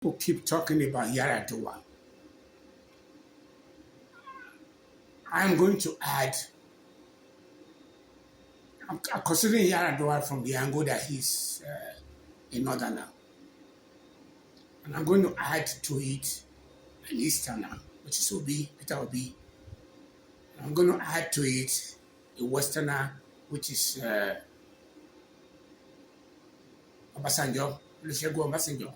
People keep talking about Yaradua. I'm going to add, I'm considering Yaradua from the angle that he's a northerner. And I'm going to add to it an easterner, which is Obi, Peter Obi. I'm going to add to it a westerner, which is Obasanjo, Olusegun Obasanjo.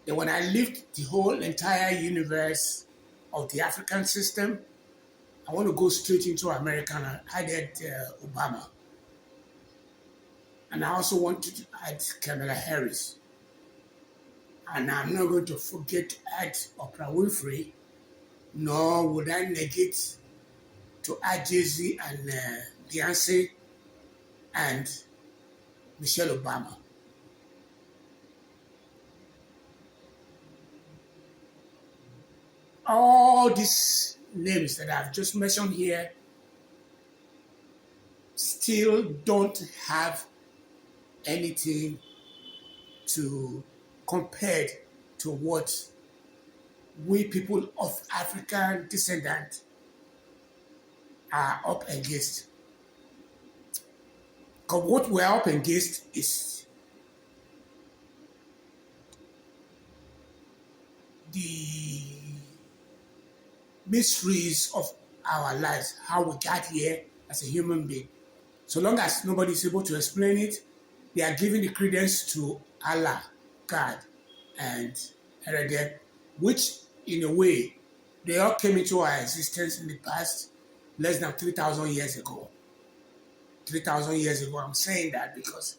Then when I lift the whole entire universe of the African system, I want to go straight into America, and I added Obama. And I also want to add Kamala Harris. And I'm not going to forget to add Oprah Winfrey, nor would I negate to add Jay-Z and Beyonce and Michelle Obama. All these names that I've just mentioned here still don't have anything to compare to what we people of African descent are up against. Because what we're up against is the mysteries of our lives, how we got here as a human being. So long as nobody is able to explain it, they are giving the credence to Allah, God, and Heredith, which in a way, they all came into our existence in the past less than 3,000 years ago. 3,000 years ago, I'm saying that because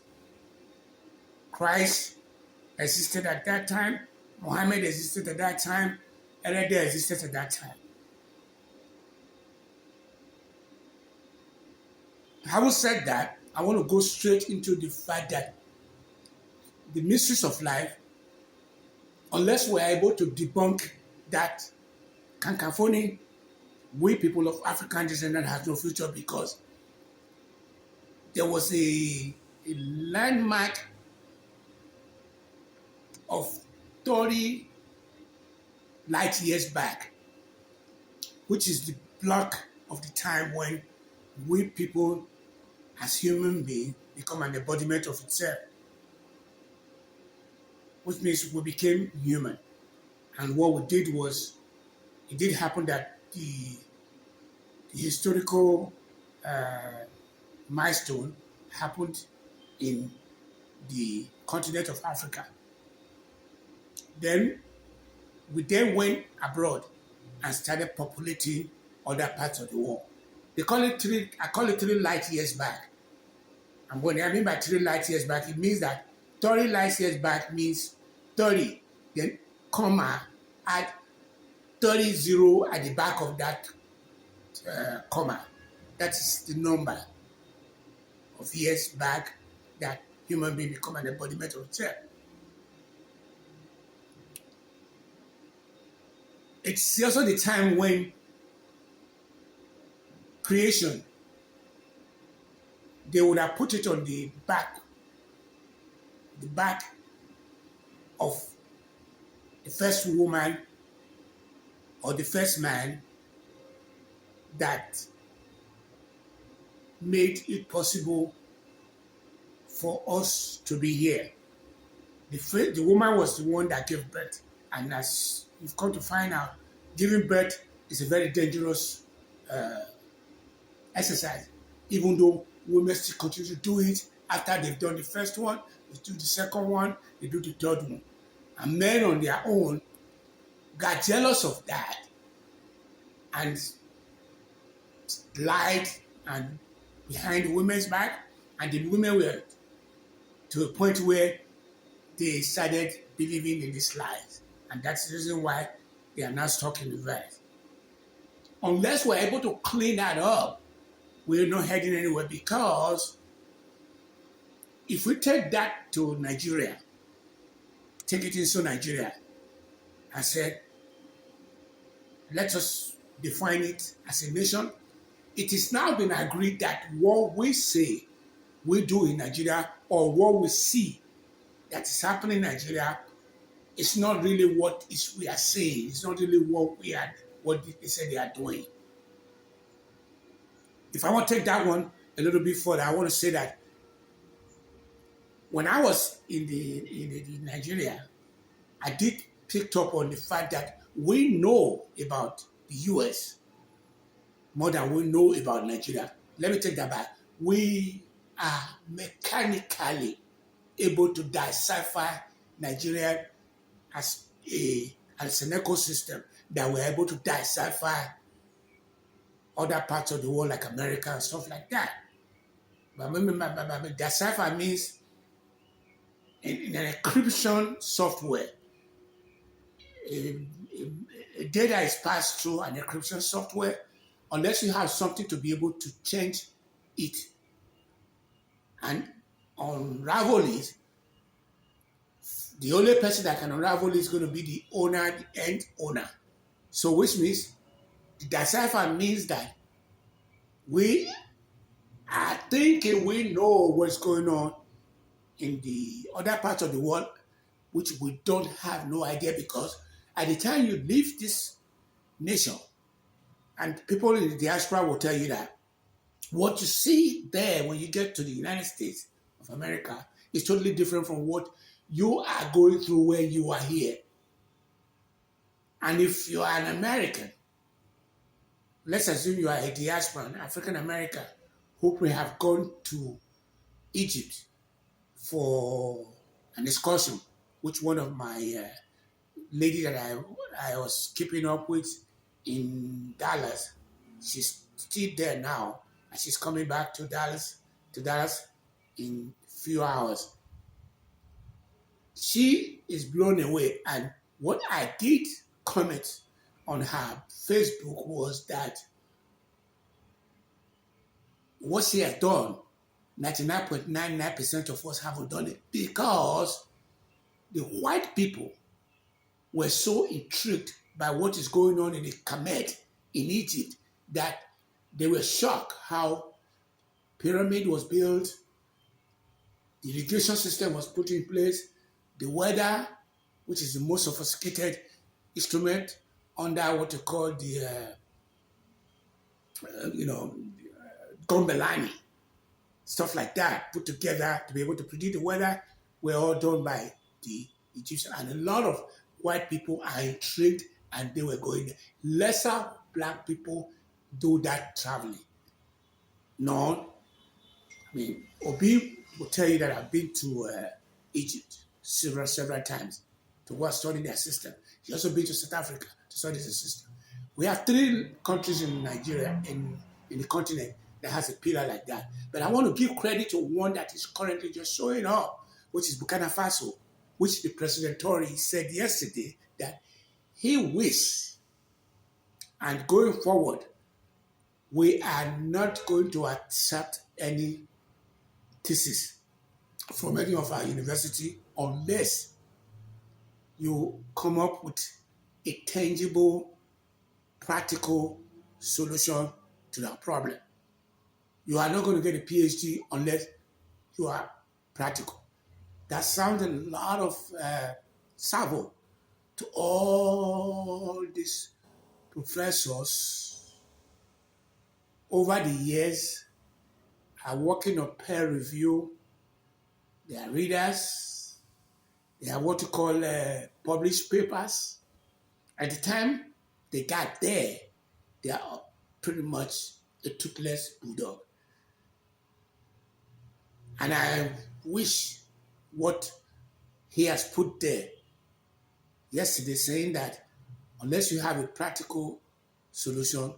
Christ existed at that time, Muhammad existed at that time, Heredith existed at that time. Having said that, I want to go straight into the fact that the mysteries of life, unless we're able to debunk that cacophony, we people of African descent have no future, because there was a landmark of 30 light years back, which is the block of the time when we people as human beings become an embodiment of itself, which means we became human. And what we did was, it did happen that the historical milestone happened in the continent of Africa. Then we then went abroad and started populating other parts of the world. I call it 3 light years back. And what I mean by 3 light years back, it means that 30 light years back means 30, then comma, add 30 zero at the back of that comma. That is the number of years back that human being become an embodiment of itself. It's also the time when creation, they would have put it on the back of the first woman or the first man that made it possible for us to be here. The woman was the one that gave birth, and as you've come to find out, giving birth is a very dangerous exercise, even though women still continue to do it after they've done the first one, they do the second one, they do the third one. And men on their own got jealous of that and lied and behind the women's back, and the women were to a point where they started believing in these lies. And that's the reason why they are now stuck in the verse. Unless we're able to clean that up, we're not heading anywhere, because if we take that to Nigeria, take it into Nigeria, and say, let us define it as a nation, it is now been agreed that what we say we do in Nigeria, or what we see that is happening in Nigeria, it's not really what we are saying. It's not really what they say they are doing. If I want to take that one a little bit further, I want to say that when I was in Nigeria, I did pick up on the fact that we know about the US more than we know about Nigeria. Let me take that back. We are mechanically able to decipher Nigeria as an ecosystem that we're able to decipher other parts of the world like America and stuff like that. But decipher means in an encryption software, data is passed through an encryption software unless you have something to be able to change it and unravel it. The only person that can unravel it is going to be the owner, the end owner. So which means the decipher means that we are thinking we know what's going on in the other parts of the world, which we don't have no idea, because at the time you leave this nation, and people in the diaspora will tell you that what you see there when you get to the United States of America is totally different from what you are going through when you are here. And if you are an American, let's assume you are a diaspora, an African American, who may have gone to Egypt for an excursion, which one of my lady that I was keeping up with in Dallas, she's still there now, and she's coming back to Dallas in a few hours. She is blown away, and what I did comment on her Facebook was that what she has done, 99.99% of us haven't done it, because the white people were so intrigued by what is going on in the Kemet in Egypt that they were shocked how pyramid was built, the irrigation system was put in place, the weather, which is the most sophisticated instrument under what you call the, Gombelani, stuff like that, put together to be able to predict the weather, were all done by the Egyptians. And a lot of white people are intrigued, and they were going there. Lesser black people do that traveling. No, Obi will tell you that I've been to Egypt several times to go study their system. He also been to South Africa to study the system. We have 3 countries in Nigeria, in the continent, that has a pillar like that. But I want to give credit to one that is currently just showing up, which is Burkina Faso, which the President Tory said yesterday that he wishes, and going forward, we are not going to accept any thesis from any of our university unless you come up with a tangible, practical solution to that problem. You are not going to get a PhD unless you are practical. That sounds a lot of salvo to all these professors over the years are working on peer review. They are readers. They are what you call published papers. At the time they got there, they are pretty much a toothless bulldog. And I wish what he has put there yesterday, saying that unless you have a practical solution,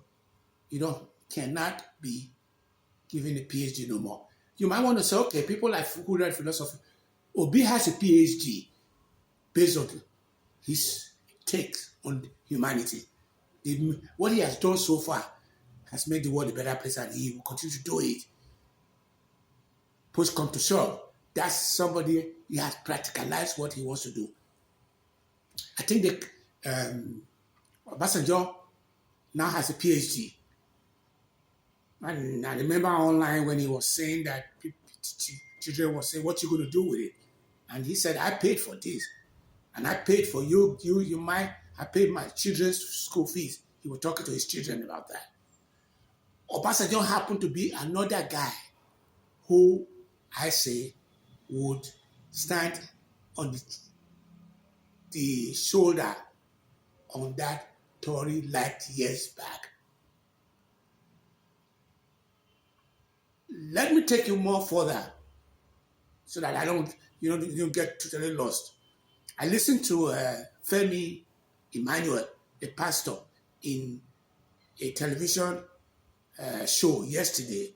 you cannot be given a PhD no more. You might want to say, okay, people like who read philosophy, Obi has a PhD based on his take on humanity. What he has done so far has made the world a better place, and he will continue to do it. Push come to shove, that's somebody, he has practicalized what he wants to do. I think that Obasanjo now has a PhD. And I remember online when he was saying that children were saying, what are you going to do with it? And he said, I paid for this. And I paid for I paid my children's school fees. He was talking to his children about that. Obasanjo happened to be another guy who I say would stand on the shoulder on that Tory light years back. Let me take you more further so that you don't get totally lost. I listened to Femi Emmanuel, a pastor, in a television show yesterday,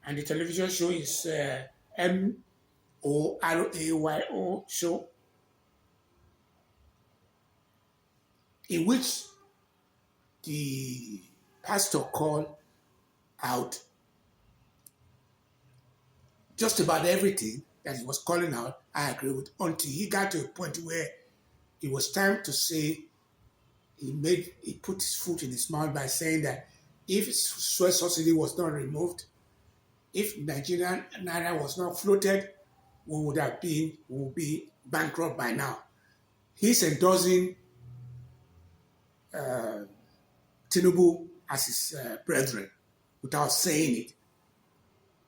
and the television show is MORAYO show, in which the pastor called out just about everything that he was calling out. I agree with, until he got to a point where it was time to say, he put his foot in his mouth by saying that if fuel subsidy was not removed, if Nigerian Naira was not floated, we would be bankrupt by now. He's endorsing Tinubu as his brethren without saying it.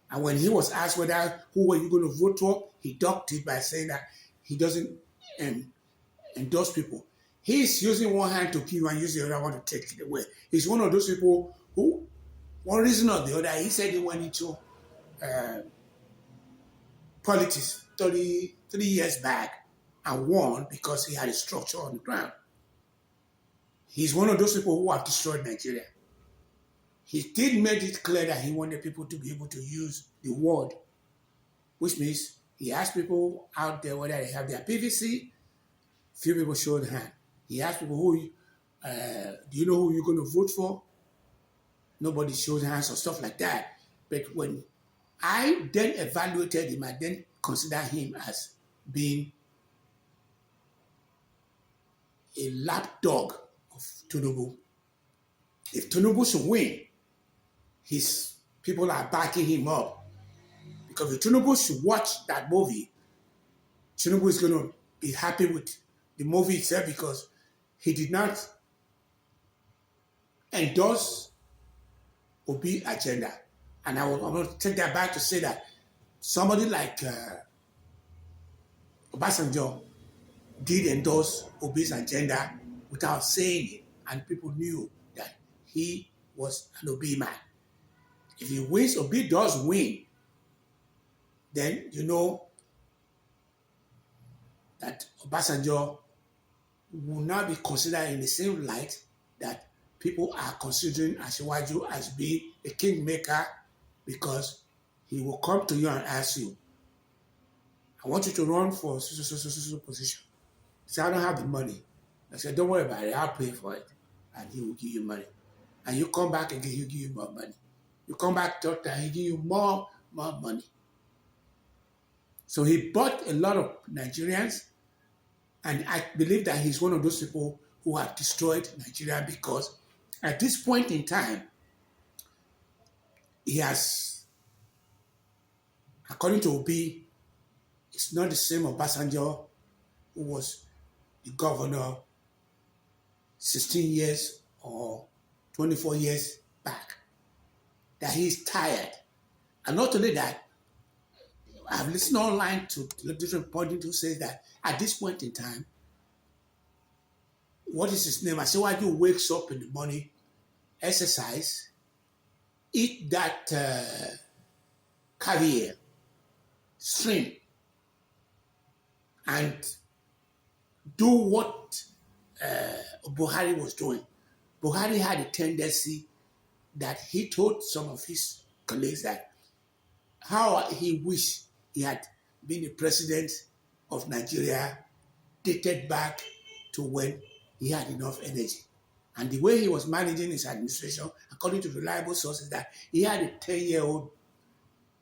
And when he was asked who were you going to vote for, he ducked it by saying that he doesn't endorse people. He's using one hand to give and using the other one to take it away. He's one of those people who, one reason or the other, he said he went into politics 33 years back and won because he had a structure on the ground. He's one of those people who have destroyed Nigeria. He did make it clear that he wanted people to be able to use the word, which means he asked people out there whether they have their PVC. Few people showed hand. He asked people, do you know who you're going to vote for? Nobody showed hands or stuff like that. But when I then evaluated him, I then considered him as being a lapdog of Tinubu. If Tinubu should win, his people are backing him up. Because if Tinubu should watch that movie, Tinubu is going to be happy with the movie itself because he did not endorse Obi agenda. And I'm going to take that back to say that somebody like Obasanjo did endorse Obi's agenda without saying it, and people knew that he was an Obi man. If he wins, Obi does win, then you know that Obasanjo will not be considered in the same light that people are considering Asiwaju as being a kingmaker, because he will come to you and ask you, I want you to run for so position. He said, I don't have the money. I said, don't worry about it, I'll pay for it. And he will give you money. And you come back again, he'll give you more money. You come back third time, he'll give you more money. So he bought a lot of Nigerians, and I believe that he's one of those people who have destroyed Nigeria, because at this point in time, he has, according to Obi, it's not the same Obasanjo who was the governor 16 years or 24 years back, that he's tired. And not only that, I've listened online to different points who say that at this point in time, what is his name? Asiwaju wakes up in the morning, exercise, eat that caviar, shrimp, and do what Buhari was doing. Buhari had a tendency that he told some of his colleagues that how he wished he had been the president of Nigeria dated back to when he had enough energy. And the way he was managing his administration, according to reliable sources, that he had a 10-year-old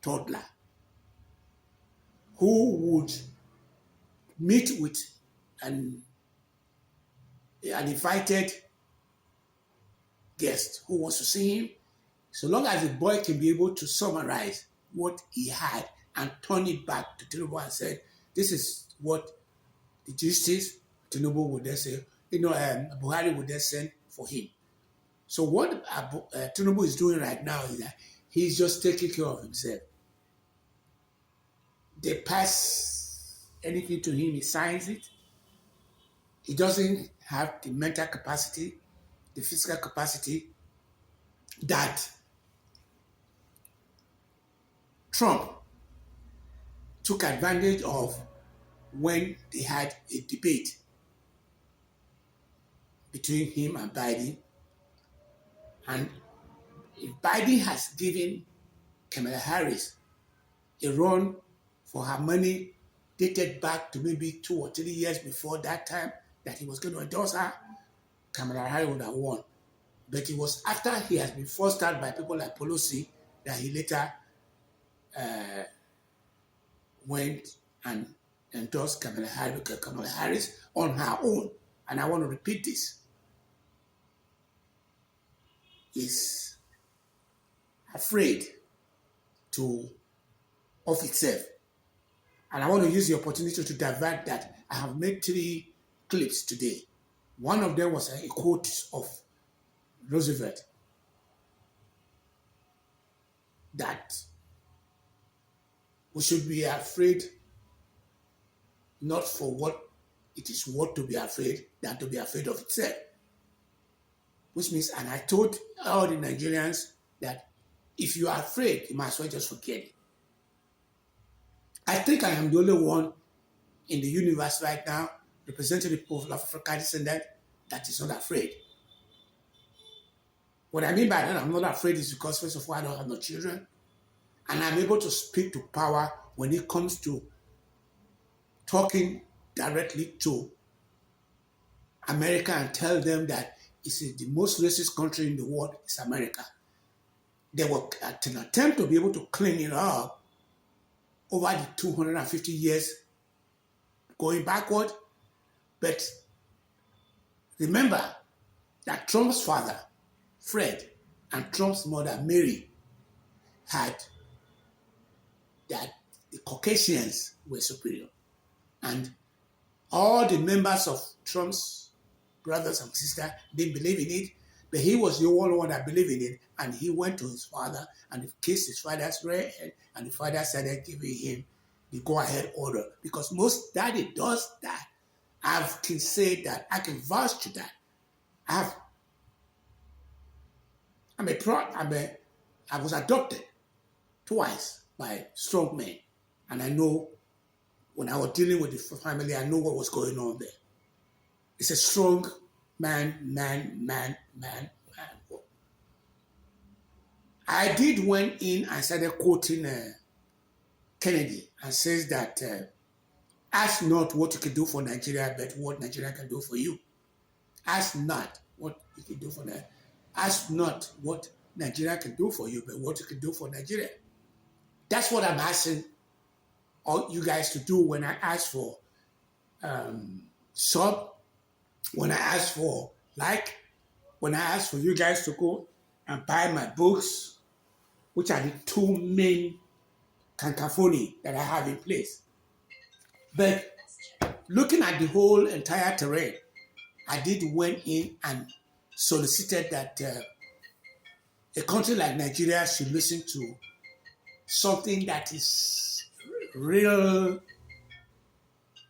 toddler who would meet with an invited guest who wants to see him, so long as the boy can be able to summarize what he had and turn it back to Tinubu and said, this is what the justice, Tinubu would then say, Buhari would then send for him. So what Tinubu is doing right now is that he's just taking care of himself. They pass anything to him, he signs it. He doesn't have the mental capacity, the physical capacity that Trump took advantage of when they had a debate between him and Biden. And if Biden has given Kamala Harris a run for her money dated back to maybe 2 or 3 years before that time that he was going to endorse her, Kamala Harris would have won. But it was after he has been forced out by people like Pelosi that he later went and endorsed Kamala Harris on her own. And I want to repeat this. Is afraid of itself. And I want to use the opportunity to divert that. I have made 3 clips today. One of them was a quote of Roosevelt that we should be afraid not for what it is worth to be afraid than to be afraid of itself. Which means, and I told all the Nigerians that if you are afraid, you might as well just forget it. I think I am the only one in the universe right now representing the people of African descent that is not afraid. What I mean by that I'm not afraid is because, first of all, I don't have no children. And I'm able to speak to power when it comes to talking directly to America and tell them that it's the most racist country in the world is America. They were at an attempt to be able to clean it up over the 250 years going backward. But remember that Trump's father, Fred, and Trump's mother, Mary, had that the Caucasians were superior. And all the members of Trump's brothers and sisters didn't believe in it, but he was the only one that believed in it, and he went to his father and kissed his father's red head, and the father started giving him the go-ahead order. Because most daddy does that. I can say that, I can vouch to that. I was adopted twice by strong men, and I know when I was dealing with the family, I know what was going on there. It's a strong man. I did went in and started quoting Kennedy and says that ask not what you can do for Nigeria, but what Nigeria can do for you. Ask not what you can do for Nigeria. Ask not what Nigeria can do for you, but what you can do for Nigeria. That's what I'm asking all you guys to do when I ask for sub, when I ask for like, when I ask for you guys to go and buy my books, which are the 2 main cacophony that I have in place. But looking at the whole entire terrain, I did went in and solicited that a country like Nigeria should listen to something that is real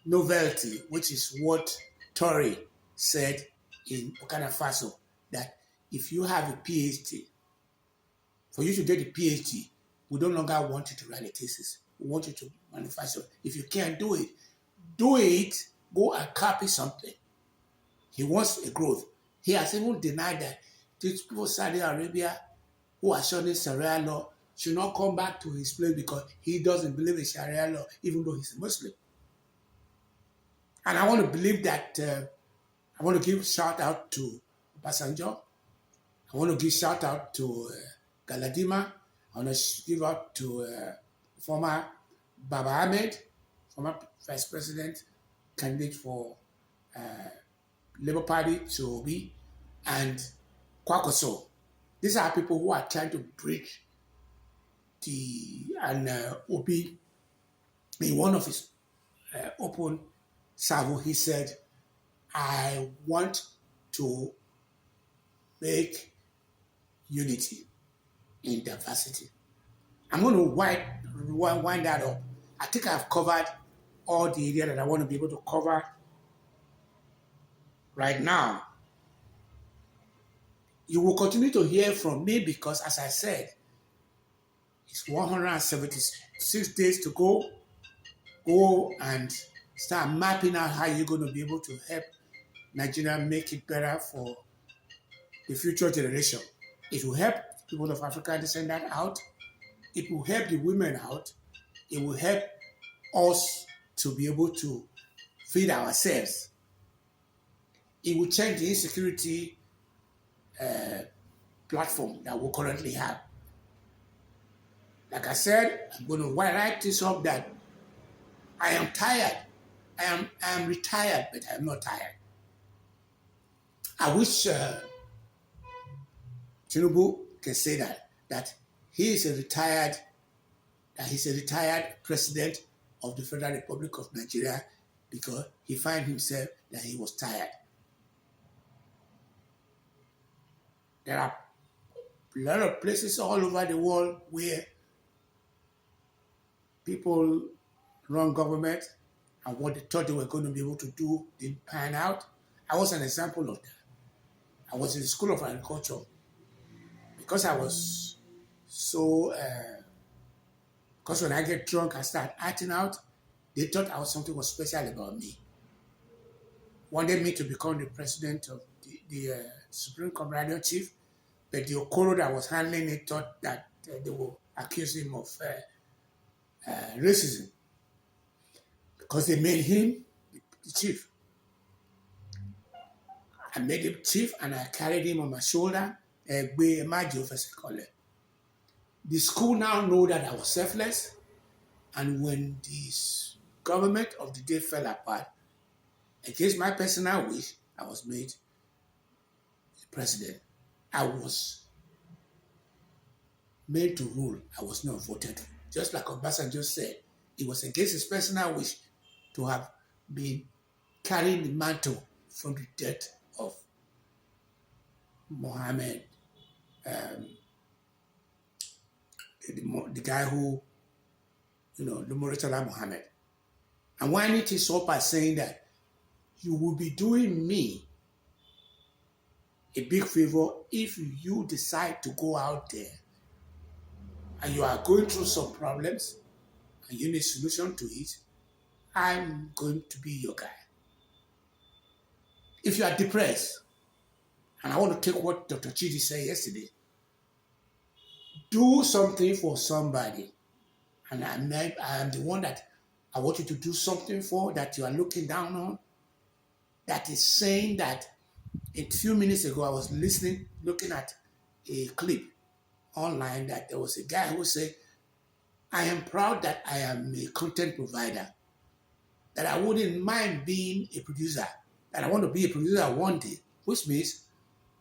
novelty, which is what Tory said in Burkina Faso, that if you have a PhD, for you to get a PhD, we no longer want you to write a thesis. We want you to manufacture. If you can't do it, go and copy something. He wants a growth. He has even denied that these people in Saudi Arabia who are showing Sharia law should not come back to his place because he doesn't believe in Sharia law, even though he's a Muslim. And I want to believe that, I want to give a shout out to Obasanjo. I want to give shout out to Galadima. I want to give out to former Baba Ahmed, former vice president, candidate for Labour Party, Obi, and Kwankwaso. These are people who are trying to bridge Obi in one of his open Savo, he said, I want to make unity in diversity. I'm going to wind that up. I think I've covered all the area that I want to be able to cover right now. You will continue to hear from me because, as I said, it's 176 days to go. Go and start mapping out how you're going to be able to help Nigeria make it better for the future generation. It will help people of African descent out. It will help the women out. It will help us to be able to feed ourselves. It will change the insecurity platform that we currently have. Like I said, I'm going to write this up that I am tired. I am retired, but I'm not tired. I wish Tinubu can say that he's a retired president of the Federal Republic of Nigeria because he found himself that he was tired. There are a lot of places all over the world where people run government and what they thought they were going to be able to do didn't pan out. I was an example of that. I was in the School of Agriculture. Because I was so, because when I get drunk, I start acting out, they thought something was special about me. Wanted me to become the president of the Supreme Commander Chief, but the Okoro that was handling it thought that they will accuse him of racism because they made him the chief. I made him chief and I carried him on my shoulder. The school now know that I was selfless, and when this government of the day fell apart, against my personal wish, I was made the president. I was made to rule. I was not voted. Just like Obasanjo said, it was against his personal wish to have been carrying the mantle from the death of Mohammed, the guy who, the Murtala Muhammad. And when it is up as saying that you will be doing me a big favor if you decide to go out there and you are going through some problems and you need a solution to it, I'm going to be your guy. If you are depressed, and I want to take what Dr. Chidi said yesterday, do something for somebody. And I am the one that I want you to do something for, that you are looking down on, that is saying that a few minutes ago I was looking at a clip online that there was a guy who said, I am proud that I am a content provider, that I wouldn't mind being a producer, that I want to be a producer one day, which means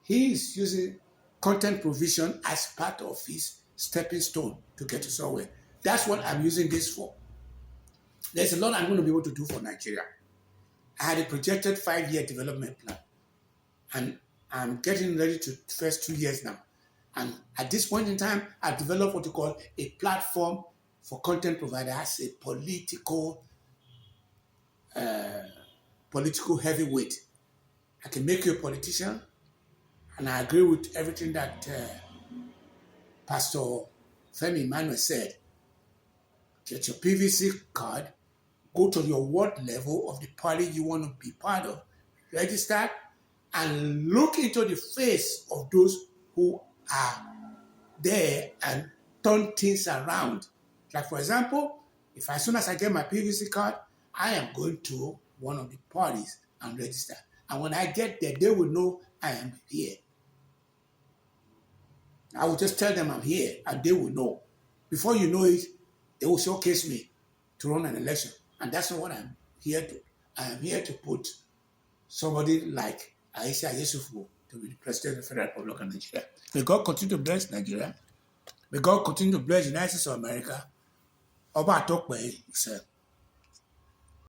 he is using content provision as part of his stepping stone to get to somewhere. That's what I'm using this for. There's a lot I'm going to be able to do for Nigeria. I had a projected 5-year development plan, and I'm getting ready to first 2 years now. And at this point in time, I've developed what you call a platform for content providers as a political heavyweight. I can make you a politician, and I agree with everything that Pastor Femi Emmanuel said. Get your PVC card, go to your ward level of the party you want to be part of, register, and look into the face of those who are there and turn things around. Like, for example, if as soon as I get my PVC card, I am going to one of the parties and register. And when I get there, they will know I am here. I will just tell them I'm here, and they will know. Before you know it, they will showcase me to run an election. And that's not what I'm here to. I am here to put somebody like Aisha Yesufu to be the president of the Federal Republic of Nigeria. May God continue to bless Nigeria. May God continue to bless the United States of America. Oba Atokpe, he said.